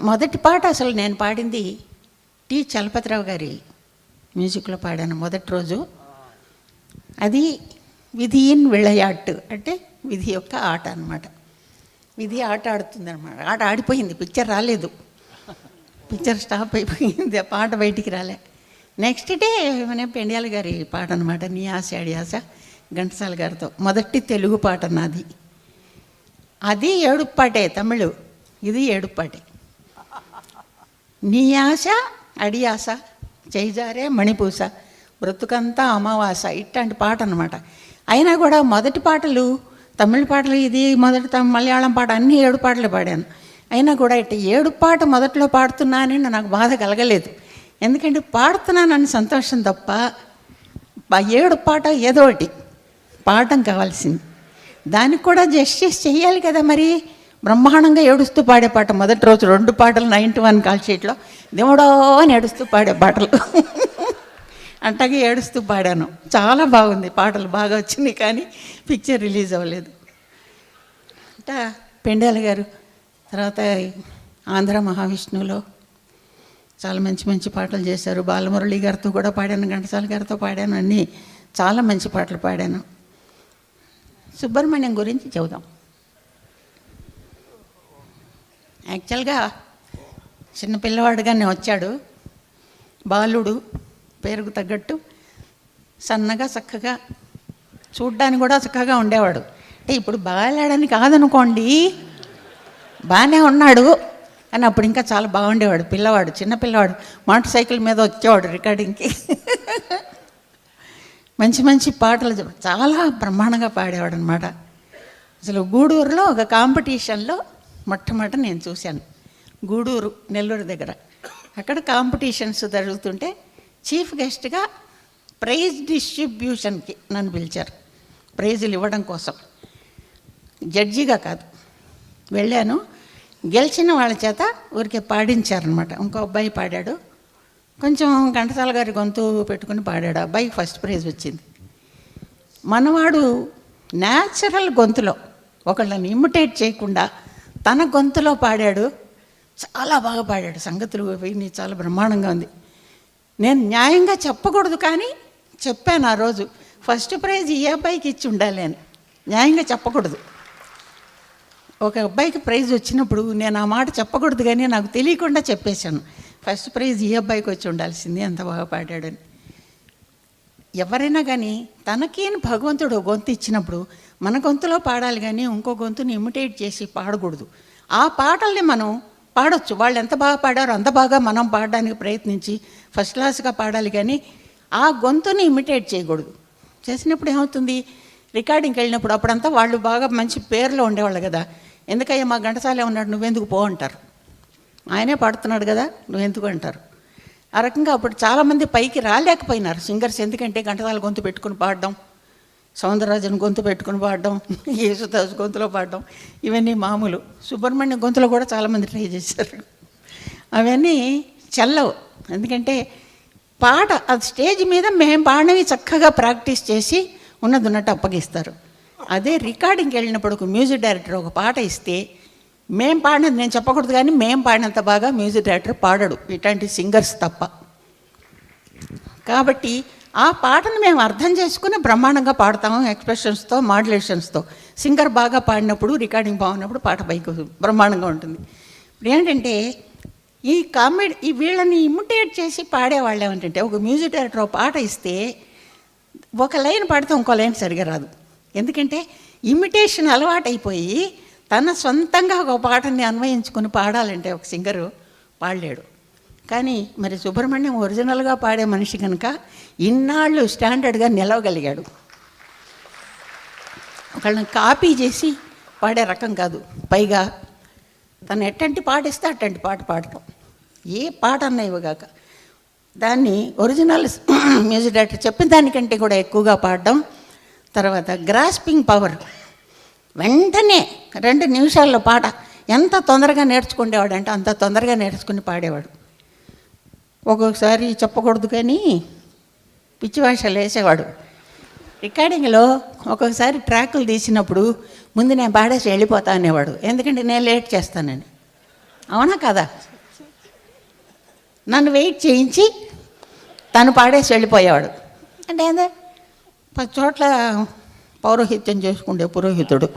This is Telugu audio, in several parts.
మొదటి పాట అసలు నేను పాడింది టి చలపతిరావు గారి మ్యూజిక్లో పాడాను మొదటి రోజు. అది విధి ఇన్ విళయాట్టు, అంటే విధి యొక్క ఆట అనమాట. విధి ఆట ఆడుతుంది అనమాట. ఆట ఆడిపోయింది, పిక్చర్ రాలేదు, పిక్చర్ స్టాప్ అయిపోయింది, ఆ పాట బయటికి రాలే. నెక్స్ట్ డే మన పెండియాల గారి పాట అనమాట, నీ ఆశ అడియాస, ఘంటసాల గారితో మొదటి తెలుగు పాట నాది. అది ఏడుపు పాటే తమిళ్, ఇది ఏడుపు పాటే. నీ ఆశ అడియాస చేజారే మణిపూస బ్రతుకంతా అమావాస, ఇట్లాంటి పాట అనమాట. అయినా కూడా మొదటి పాటలు తమిళ పాటలు, ఇది మొదటి మలయాళం పాట, అన్నీ ఏడు పాటలు పాడాను. అయినా కూడా ఇట్లా ఏడు పాట మొదట్లో పాడుతున్నానని నాకు బాధ కలగలేదు. ఎందుకంటే పాడుతున్నానని సంతోషం తప్ప ఏడు పాట ఏదో ఒకటి పాడటం కావాల్సింది. దానికి కూడా జస్టిస్ చెయ్యాలి కదా మరి. బ్రహ్మాండంగా ఏడుస్తూ పాడే పాట మొదటి రోజు 2 పాటలు 91 కాల్ షీట్లో దేవుడో అని ఏడుస్తూ పాడే పాటలు అంటగా ఏడుస్తూ పాడాను. చాలా బాగుంది, పాటలు బాగా వచ్చినాయి, కానీ పిక్చర్ రిలీజ్ అవ్వలేదు. అంటే పెండాల గారు తర్వాత ఆంధ్ర మహావిష్ణువులో చాలా మంచి మంచి పాటలు చేశారు. బాలమురళి గారితో కూడా పాడాను, ఘంటసాల గారితో పాడాను, అన్నీ చాలా మంచి పాటలు పాడాను. సుబ్రహ్మణ్యం గురించి చెబుదాం. యాక్చువల్గా చిన్న పిల్లవాడుగానే వచ్చాడు, బాలుడు, పేరుకు తగ్గట్టు సన్నగా చక్కగా, చూడ్డానికి కూడా చక్కగా ఉండేవాడు. అంటే ఇప్పుడు బాగాలేడని కాదనుకోండి, బాగానే ఉన్నాడు, కానీ అప్పుడు ఇంకా చాలా బాగుండేవాడు. పిల్లవాడు, చిన్న పిల్లవాడు, మోటార్ సైకిల్ మీద వచ్చేవాడు రికార్డింగ్కి. మంచి మంచి పాటలు చాలా బ్రహ్మాండంగా పాడేవాడు అనమాట. అసలు గూడూరులో ఒక కాంపిటీషన్లో మొట్టమొదట నేను చూశాను. గూడూరు, నెల్లూరు దగ్గర అక్కడ కాంపిటీషన్స్ జరుగుతుంటే చీఫ్ గెస్ట్గా ప్రైజ్ డిస్ట్రిబ్యూషన్కి నన్ను పిలిచారు, ప్రైజులు ఇవ్వడం కోసం. జడ్జిగా కాదు, వెళ్ళాను. గెలిచిన వాళ్ళ చేత ఊరికే పాడించారనమాట. ఇంకో అబ్బాయి పాడాడు, కొంచెం ఘంటసాల గారి గొంతు పెట్టుకుని పాడాడు. అబ్బాయికి ఫస్ట్ ప్రైజ్ వచ్చింది. మనవాడు న్యాచురల్ గొంతులో, ఒకళ్ళని ఇమిటేట్ చేయకుండా తన గొంతులో పాడాడు. చాలా బాగా పాడాడు, సంగతులు విని చాలా బ్రహ్మాండంగా ఉంది. నేను న్యాయంగా చెప్పకూడదు, కానీ చెప్పాను ఆ రోజు, ఫస్ట్ ప్రైజ్ ఈ అబ్బాయికి ఇచ్చి ఉండాలి అని. న్యాయంగా చెప్పకూడదు. ఒక అబ్బాయికి ప్రైజ్ వచ్చినప్పుడు నేను ఆ మాట చెప్పకూడదు, కానీ నాకు తెలియకుండా చెప్పేశాను, ఫస్ట్ ప్రైజ్ ఈ అబ్బాయికి వచ్చి ఉండాల్సింది, అంత బాగా పాడాడని. ఎవరైనా కానీ తనకి భగవంతుడు గొంతు ఇచ్చినప్పుడు మన గొంతులో పాడాలి, కానీ ఇంకో గొంతుని ఇమిటేట్ చేసి పాడకూడదు. ఆ పాటల్ని మనం పాడొచ్చు, వాళ్ళు ఎంత బాగా పాడారో అంత బాగా మనం పాడడానికి ప్రయత్నించి ఫస్ట్ క్లాస్గా పాడాలి, కానీ ఆ గొంతుని ఇమిటేట్ చేయకూడదు. చేసినప్పుడు ఏమవుతుంది, రికార్డింగ్కి వెళ్ళినప్పుడు అప్పుడంతా వాళ్ళు బాగా మంచి పేర్లో ఉండేవాళ్ళు కదా, ఎందుకయ్యా మా ఘంటసాలే ఉన్నాడు నువ్వెందుకు పో అంటారు, ఆయనే పాడుతున్నాడు కదా నువ్వెందుకు అంటారు. ఆ రకంగా అప్పుడు చాలామంది పైకి రాలేకపోయినారు సింగర్స్, ఎందుకంటే ఘంటసాల గొంతు పెట్టుకుని పాడడం, సౌందరరాజన్ గొంతు పెట్టుకుని పాడడం, యేసుదాస్ గొంతులో పాడడం, ఇవన్నీ మామూలు. సుబ్రహ్మణ్యం గొంతులో కూడా చాలామంది ట్రై చేశారు. అవన్నీ చెల్లవు, ఎందుకంటే పాట అది స్టేజ్ మీద మేము పాడినవి చక్కగా ప్రాక్టీస్ చేసి ఉన్నది ఉన్నట్టు అప్పగిస్తారు. అదే రికార్డింగ్కి వెళ్ళినప్పుడు ఒక మ్యూజిక్ డైరెక్టర్ ఒక పాట ఇస్తే మేము పాడినది నేను చెప్పకూడదు, కానీ మేము పాడినంత బాగా మ్యూజిక్ డైరెక్టర్ పాడడు, ఇట్లాంటి సింగర్స్ తప్ప. కాబట్టి ఆ పాటను మేము అర్థం చేసుకుని బ్రహ్మాండంగా పాడతాము, ఎక్స్ప్రెషన్స్తో, మాడ్యులేషన్స్తో. సింగర్ బాగా పాడినప్పుడు, రికార్డింగ్ బాగున్నప్పుడు పాట పైకి బ్రహ్మాండంగా ఉంటుంది. ఇప్పుడు ఏంటంటే ఈ వీళ్ళని ఇమిటేట్ చేసి పాడేవాళ్ళు ఏమంటే, ఒక మ్యూజిక్ డైరెక్టర్ ఒక పాట ఇస్తే ఒక లైన్ పాడితే ఇంకో లైన్ సరిగా రాదు. ఎందుకంటే ఇమిటేషన్ అలవాటైపోయి తన సొంతంగా ఒక పాటని అన్వయించుకొని పాడాలంటే ఒక సింగరు పాడలేడు. కానీ మరి సుబ్రహ్మణ్యం ఒరిజినల్గా పాడే మనిషి కనుక ఇన్నాళ్ళు స్టాండర్డ్గా నిలవగలిగాడు. ఒకళ్ళని కాపీ చేసి పాడే రకం కాదు. పైగా తను ఎట్టంటి పాట ఇస్తే అట్టంటి పాట పాడటం, ఏ పాట అన్నా ఇవ్వగాక దాన్ని ఒరిజినల్ మ్యూజిక్ డైరెక్టర్ చెప్పిన దానికంటే కూడా ఎక్కువగా పాడడం. తర్వాత గ్రాస్పింగ్ పవర్, వెంటనే 2 నిమిషాల్లో పాట ఎంత తొందరగా నేర్చుకునేవాడు అంటే అంత తొందరగా నేర్చుకుని పాడేవాడు. ఒక్కొక్కసారి చెప్పకూడదు కానీ పిచ్చి భాషలు వేసేవాడు. రికార్డింగ్లో ఒక్కొక్కసారి ట్రాకులు తీసినప్పుడు ముందు నేను పాడేసి వెళ్ళిపోతా అనేవాడు, ఎందుకంటే నేను లేట్ చేస్తానని. అవునా కదా? నన్ను వెయిట్ చేయించి తను పాడేసి వెళ్ళిపోయేవాడు. అంటే ఏందే 10 చోట్ల పౌరోహిత్యం చేసుకుండే పురోహితుడు.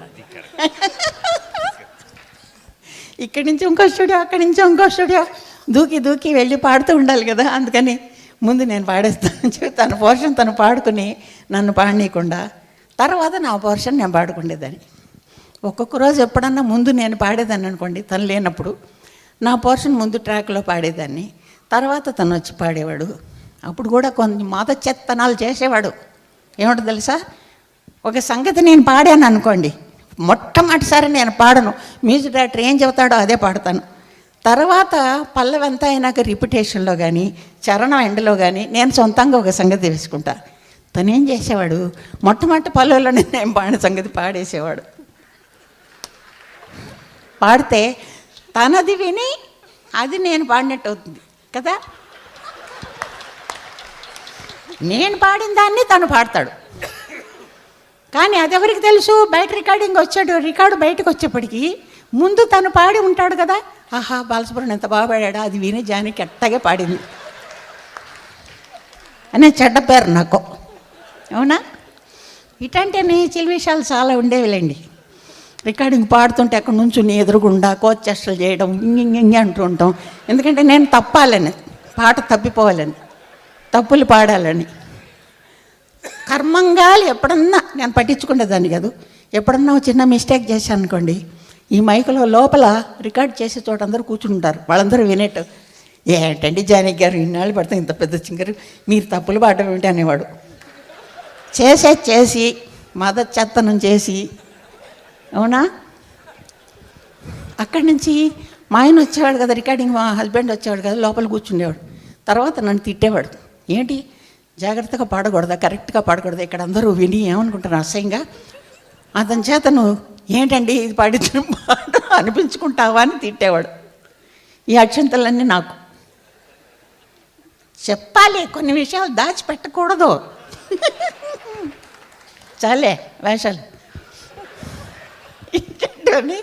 ఇక్కడి నుంచి ఇంకో స్టూడియో, అక్కడి నుంచి ఇంకో స్టూడియో, దూకి దూకి వెళ్ళి పాడుతూ ఉండాలి కదా. అందుకని ముందు నేను పాడేస్తాను చెప్పి తన పోర్షన్ తను పాడుకుని నన్ను పాడనీయకుండా తర్వాత నా పోర్షన్ నేను పాడుకునేదాన్ని. ఒక్కొక్క రోజు ఎప్పుడన్నా ముందు నేను పాడేదాన్ని అనుకోండి, తను లేనప్పుడు నా పోర్షన్ ముందు ట్రాక్లో పాడేదాన్ని, తర్వాత తను వచ్చి పాడేవాడు. అప్పుడు కూడా కొన్ని చెత్తనాలు చేసేవాడు. ఏమిటో తెలుసా, ఒక సంగతి నేను పాడాను అనుకోండి, మొట్టమొదటిసారి నేను పాడను, మ్యూజిక్ డైరెక్టర్ ఏం చెబుతాడో అదే పాడతాను. తర్వాత పల్లవంతా అయినాక రిపిటేషన్లో కానీ చరణం ఎండలో కానీ నేను సొంతంగా ఒక సంగతి తెలుసుకుంటా. తను ఏం చేసేవాడు, మొట్టమొదటి పల్లెల్లోనే నేను పాడిన సంగతి పాడేసేవాడు. పాడితే తనది విని అది నేను పాడినట్టు అవుతుంది కదా. నేను పాడిన దాన్ని తను పాడతాడు. కానీ అది ఎవరికి తెలుసు, బయట రికార్డు బయటకు వచ్చేప్పటికి ముందు తను పాడి ఉంటాడు కదా. ఆహా, బాలసుబ్రహ్మణ్యం ఎంత బాగా పాడా, అది విని జానికి ఎట్టగే పాడింది అనే చెడ్డ పేరు నాకు. అవునా? ఇట్లాంటి చిలి విషయాలు చాలా ఉండేవిలేండి. రికార్డింగ్ పాడుతుంటే అక్కడి నుంచి నీ ఎదురుగుండా కోచెస్టలు చేయడం, ఇంగి అంటూ ఉంటాం. ఎందుకంటే నేను తప్పాలని, పాట తప్పిపోవాలని, తప్పులు పాడాలని. కర్మంగాలు ఎప్పుడన్నా నేను పట్టించుకునేదాన్ని కాదు. ఎప్పుడన్నా చిన్న మిస్టేక్ చేశాను అనుకోండి, ఈ మైకులో లోపల రికార్డ్ చేసే చోట అందరూ కూర్చుంటారు, వాళ్ళందరూ వినేట్టు, ఏంటండి జానకి గారు ఇన్నాళ్ళు పడతాం ఇంత పెద్ద సింగర్, మీరు తప్పులు పాడడం ఏంటి అనేవాడు. చేసి చెత్తనం చేసి. అవునా? అక్కడి నుంచి మా ఆయన వచ్చేవాడు కదా, రికార్డింగ్ మా హస్బెండ్ వచ్చేవాడు కదా, లోపల కూర్చుండేవాడు. తర్వాత నన్ను తిట్టేవాడు, ఏంటి జాగ్రత్తగా పాడకూడదా, కరెక్ట్గా పాడకూడదా, ఇక్కడ అందరూ విని ఏమనుకుంటారు అసహ్యంగా, అతని చేత నువ్వు ఏంటండి ఇది పాడిన పాట అనిపించుకుంటావా అని తిట్టేవాడు. ఈ అక్షంతలన్నీ నాకు చెప్పాలి, కొన్ని విషయాలు దాచిపెట్టకూడదు. చాలే వేషాలు ఇట్లాంటివన్నీ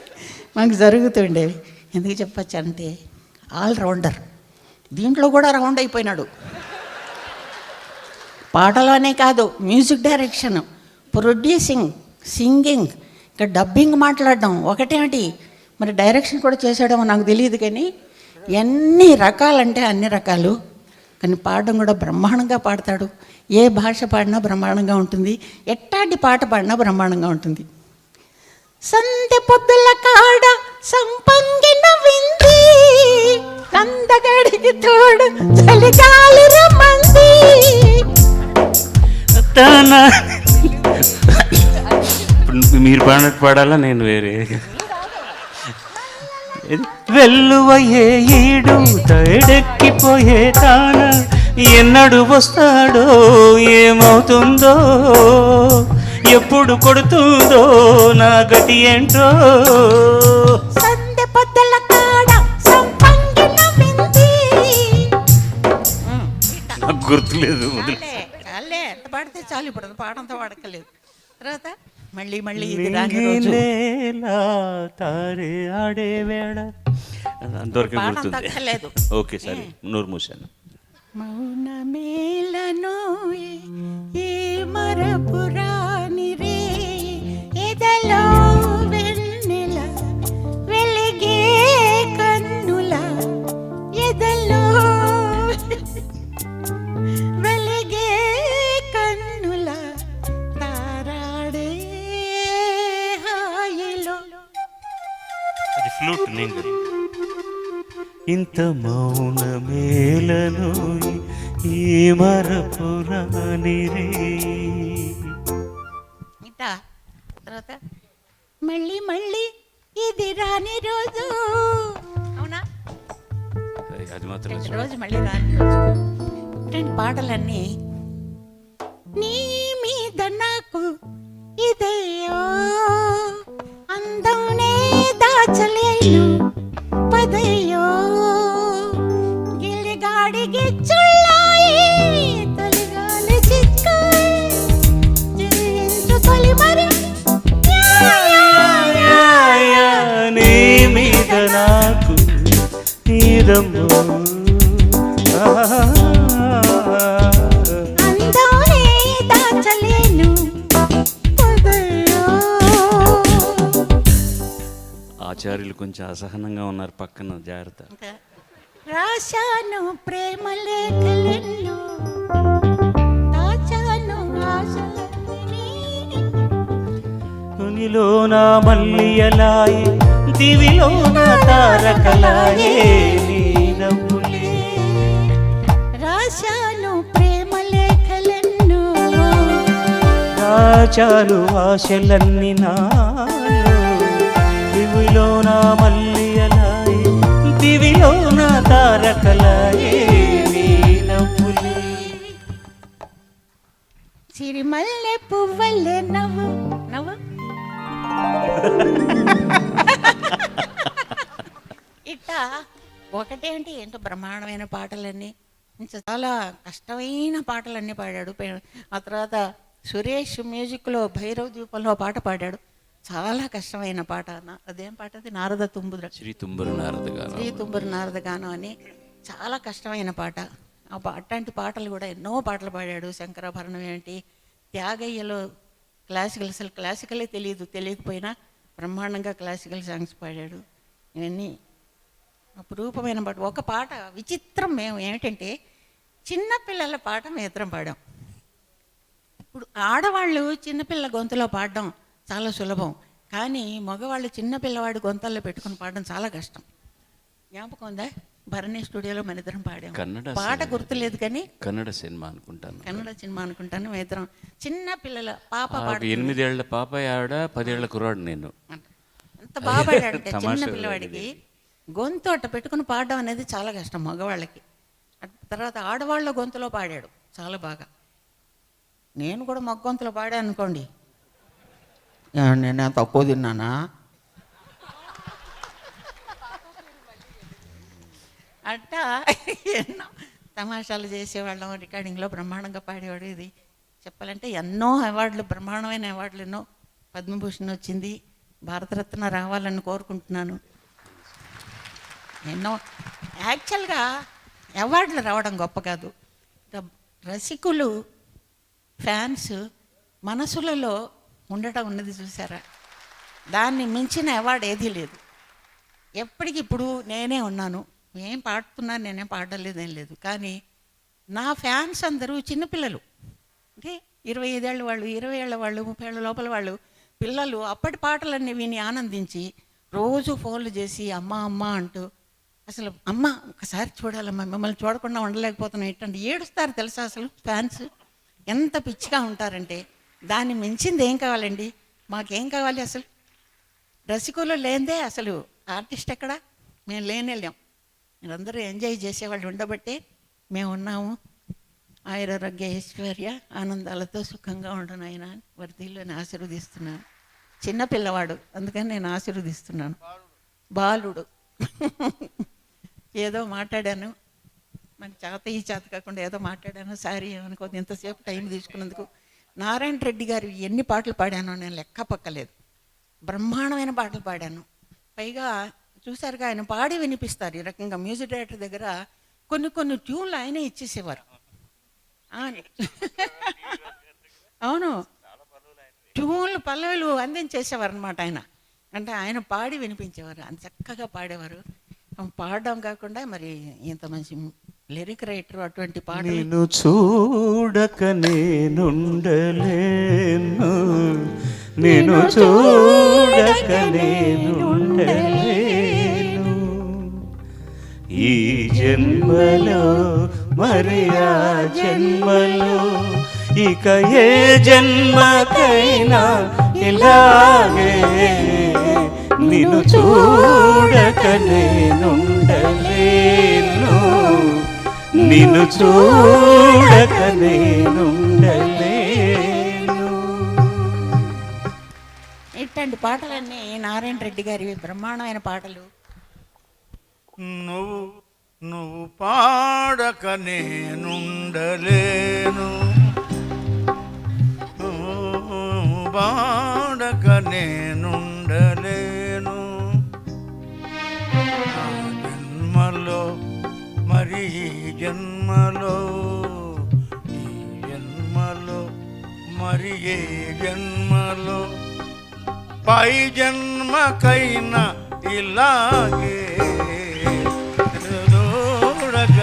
మాకు జరుగుతుండేవి. ఎందుకు చెప్పచ్చు అంటే ఆల్రౌండర్, దీంట్లో కూడా రౌండ్ అయిపోయినాడు. పాటలోనే కాదు, మ్యూజిక్ డైరెక్షన్, ప్రొడ్యూసింగ్, సింగింగ్, ఇంకా డబ్బింగ్ మాట్లాడడం ఒకటేమిటి, మరి డైరెక్షన్ కూడా చేసాడేమో నాకు తెలియదు. కానీ ఎన్ని రకాలంటే అన్ని రకాలు. కానీ పాడడం కూడా బ్రహ్మాండంగా పాడతాడు. ఏ భాష పాడినా బ్రహ్మాండంగా ఉంటుంది, ఎట్టాంటి పాట పాడినా బ్రహ్మాండంగా ఉంటుంది. సందె పొద్దుల కాడ సంపంగిన వింది, కందగడికి తోడు చలిగాలి రమ్మంది. మీరు పాడినట్టు పాడాలా, నేను వేరే. వెల్లువయ్యే ఈడు తైడెక్కిపోయే తాన, ఎన్నడు వస్తాడో ఏమవుతుందో, ఎప్పుడు కొడుతుందో నా గతి ఏంటో. సందె పొద్దల కాడ సంపంగిన వింది. నాకు గుర్తులేదు. ఎంత పాడితే చాలు, ఇప్పుడు పాడంతా వాడక్కలేదు. తర్వాత మళ్ళీ తారే ఆడే వేళ అంతవరకు గుర్తుంది. ఓకే, సరే, నోరు మూసాను. మౌనమేలను ఏ మరపురాని రే, ఎదలో వెన్నెల వెలిగే కన్నుల, ఎదలో వెలిగే కన్నుల తారాడే హాయిలో. అది ఫ్లూట్. నేను ఇంత మౌనమేలను ఈ మరపురాని రే. తర్వాత మళ్ళీ ఇది రాని రోజు. అవునా? అది మాత్రం రోజు మళ్ళీ రాని రోజు. ఇట్లాంటి పాటలన్నీ నీ మీద నాకు ఇదేయో అందం దాచలేను పదయ్యో, గిలిగాడికి చుళ్ళాయి తొలిగాలి చిక్కాయి జీవించు తొలి మరి. నీ మీద నాకు లేదమ్మో. అందాలే దాచలేను ఆచార్యులు కొంచెం అసహనంగా ఉన్నారు పక్కన, జాగ్రత్త. రాశాను ప్రేమ లేఖలెన్నో దాచాను ఆశలన్నీ. తునిలోన మల్లియలాయే దివిలోన తారకలాయే నీ నవ్వులే. రాశాను ప్రేమ లేఖలెన్నో దాచాను ఆశలన్నీ నాలో. దివిలోన మల్లియలాయే దివిలోన తారకలాయే నీ నవ్వులే. సిరిమల్లె పువ్వల్లే నవ్వు నవ్వు. ఇట్టా ఒకటేంటి ఏంటో బ్రహ్మాండమైన పాటలన్నీ, ఇంకా చాలా కష్టమైన పాటలన్నీ పాడాడు. ఆ తర్వాత సురేష్ మ్యూజిక్లో భైరవ ద్వీపంలో పాట పాడాడు, చాలా కష్టమైన పాట. అదేం పాట అది? నారద తుంబుర, శ్రీ తుంబురు నారద గానం. శ్రీ తుంబురు నారద గానం అని చాలా కష్టమైన పాట. అట్లాంటి పాటలు కూడా ఎన్నో పాటలు పాడాడు. శంకరాభరణం ఏంటి, త్యాగయ్యలో క్లాసికల్, అసలు క్లాసికలే తెలియకపోయినా బ్రహ్మాండంగా క్లాసికల్ సాంగ్స్ పాడాడు. ఇవన్నీ అపురూపమైన పాట. ఒక పాట విచిత్రం మేము ఏమిటంటే, చిన్నపిల్లల పాట మేము ఇద్దరం పాడాం. ఇప్పుడు ఆడవాళ్ళు చిన్నపిల్ల గొంతులో పాడడం చాలా సులభం, కానీ మగవాళ్ళు చిన్నపిల్లవాడి గొంతల్లో పెట్టుకుని పాడడం చాలా కష్టం. జ్ఞాపకం ఉందా? భరణి స్టూడియోలో మన ఇద్దరం పాడాము. పాట గుర్తులేదు కానీ కన్నడ సినిమా అనుకుంటాను. కన్నడ సినిమా అనుకుంటాను. మేము ఇద్దరం చిన్న పిల్లల పాప 8 ఏళ్ల పాప, ఆవిడ 10 ఏళ్ల కుర్రాడు నేను. ఎంత బాగా పాడాడంటే చిన్న పిల్లవాడికి గొంతు అట్ట పెట్టుకుని పాడడం అనేది చాలా కష్టం మగవాళ్ళకి. తర్వాత ఆడవాళ్ళ గొంతులో పాడాడు చాలా బాగా. నేను కూడా మగ గొంతులో పాడాను అనుకోండి, నేను తక్కువ తిన్నానా? అట్టా ఎన్నో తమాషాలు చేసేవాళ్ళం. రికార్డింగ్లో బ్రహ్మాండంగా పాడేవాడు. ఇది చెప్పాలంటే ఎన్నో అవార్డులు, బ్రహ్మాండమైన అవార్డులు ఎన్నో. పద్మభూషణ్ వచ్చింది, భారతరత్న రావాలని కోరుకుంటున్నాను. ఎన్నో యాక్చువల్గా అవార్డులు రావడం గొప్ప కాదు, రసికులు ఫ్యాన్స్ మనసులలో ఉండటం ఉన్నది చూసారా, దాన్ని మించిన అవార్డు ఏదీ లేదు. ఎప్పటికిప్పుడు నేనే ఉన్నాను, ఏం పాడుతున్నాను, నేనేం పాడలేదు, ఏం లేదు. కానీ నా ఫ్యాన్స్ అందరూ చిన్నపిల్లలు, అంటే 25 ఏళ్ళ వాళ్ళు, 20 ఏళ్ళ వాళ్ళు, 30 ఏళ్ళ లోపల వాళ్ళు పిల్లలు. అప్పటి పాటలన్నీ విని ఆనందించి రోజు ఫోన్లు చేసి అమ్మ అమ్మ అంటూ, అసలు అమ్మ ఒకసారి చూడాలమ్మా, మిమ్మల్ని చూడకుండా ఉండలేకపోతున్నాం ఏంటంటే ఏడుస్తారు తెలుసా. అసలు ఫ్యాన్స్ ఎంత పిచ్చిగా ఉంటారంటే, దాన్ని మించింది ఏం కావాలండి, మాకేం కావాలి అసలు? రసికులు లేనిదే అసలు ఆర్టిస్ట్ ఎక్కడా? మేము లేనేళ్ళాం. మీరందరూ ఎంజాయ్ చేసేవాళ్ళు ఉండబట్టే మేము ఉన్నాము. ఆయురారోగ్య ఐశ్వర్య ఆనందాలతో సుఖంగా ఉండను ఆయన వర్ధిల్లని ఆశీర్వదిస్తున్నాను. చిన్నపిల్లవాడు, అందుకని నేను ఆశీర్వదిస్తున్నాను. బాలుడు. ఏదో మాట్లాడాను, నాకు చేత కాకుండా ఏదో మాట్లాడాను, సారీ అనుకోదు. ఎంతసేపు టైం తీసుకున్నందుకు. నారాయణ రెడ్డి గారు ఎన్ని పాటలు పాడానో నేను లెక్క పక్కలేదు. బ్రహ్మాండమైన పాటలు పాడాను. పైగా చూసారుగా, ఆయన పాడి వినిపిస్తారు. ఈ రకంగా మ్యూజిక్ డైరెక్టర్ దగ్గర కొన్ని ట్యూన్లు ఆయనే ఇచ్చేసేవారు. అవును, ట్యూన్లు పల్లవులు అందించేసేవారు అనమాట ఆయన. అంటే ఆయన పాడి వినిపించేవారు, అంత చక్కగా పాడేవారు. పాడడం కాకుండా మరి ఇంత మంచి లిరిక్ రైటర్, అటువంటి పాట. నేను చూడక నేనుండలేను, నేను చూడక నేనుండలేను, ఈ జన్మలో మరి ఆ జన్మలో, ఇక ఏ జన్మకైనా ఇలాగే నిన్ను చూడక నేనుండలేను, నిన్ను చూడక నేనుండలేను. ఇట్లాంటి పాటలన్నీ నారాయణ రెడ్డి గారివి బ్రహ్మాండమైన పాటలు. నువ్వు పాడక నేనుండలేను, పాడక నేనుండలేను, నా జన్మలో మరి ఈ జన్మలో మరి ఏ జన్మలో పై జన్మకైనా ఇలాగే దూరగ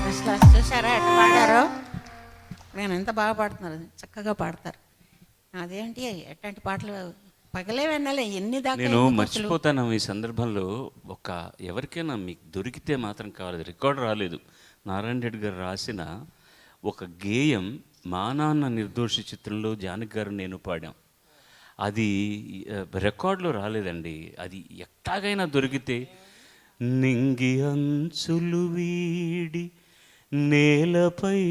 అసలు చూసారా ఎట్లా పాడారో? నేను ఎంత బాగా పాడుతున్నారు, చక్కగా పాడతారు. అదేంటి ఎట్లాంటి పాటలు పగలే వెన్నలే ఎన్ని దాకా నేను ఎందుకు అసలు? మర్చిపోతాను ఈ సందర్భంలో. ఎవరికైనా మీకు దొరికితే మాత్రం కావాలి, రికార్డు రాలేదు. నారాయణ రెడ్డి గారు రాసిన ఒక గేయం మా నాన్న నిర్దోషి చిత్రంలో జానకి గారు నేను పాడాం. అది రికార్డులో రాలేదండి. అది ఎట్లాగైనా దొరికితే నింగి అంచులు వీడి నేలపై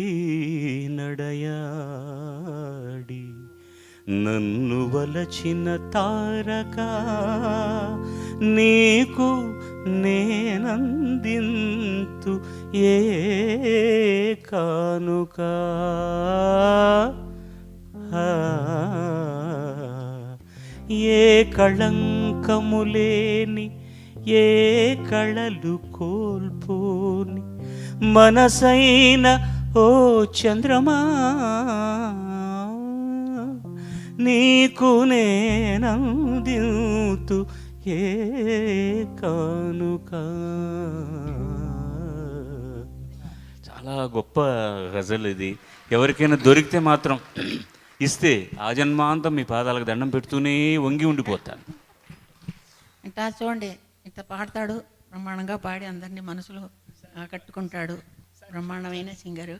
నడయాడి నన్ను వలచిన తారక నీకు నేనందింతు ఏ కానుక ఏ కళంకములేని ఏ కళలు కోల్పోని మనసైన ఓ చంద్రమా నీకు నేనందింతు ఏ కానుక. చాలా గొప్ప గజల్ ఇది. ఎవరికైనా దొరికితే మాత్రం ఇస్తే ఆ జన్మాంతం మీ పాదాలకు దండం పెడుతూనే వంగి ఉండిపోతాను. ఇట్లా చూడండి, ఇట్లా పాడతాడు, బ్రహ్మాండంగా పాడి అందరినీ మనసులో ఆకట్టుకుంటాడు. బ్రహ్మాండమైన సింగరు.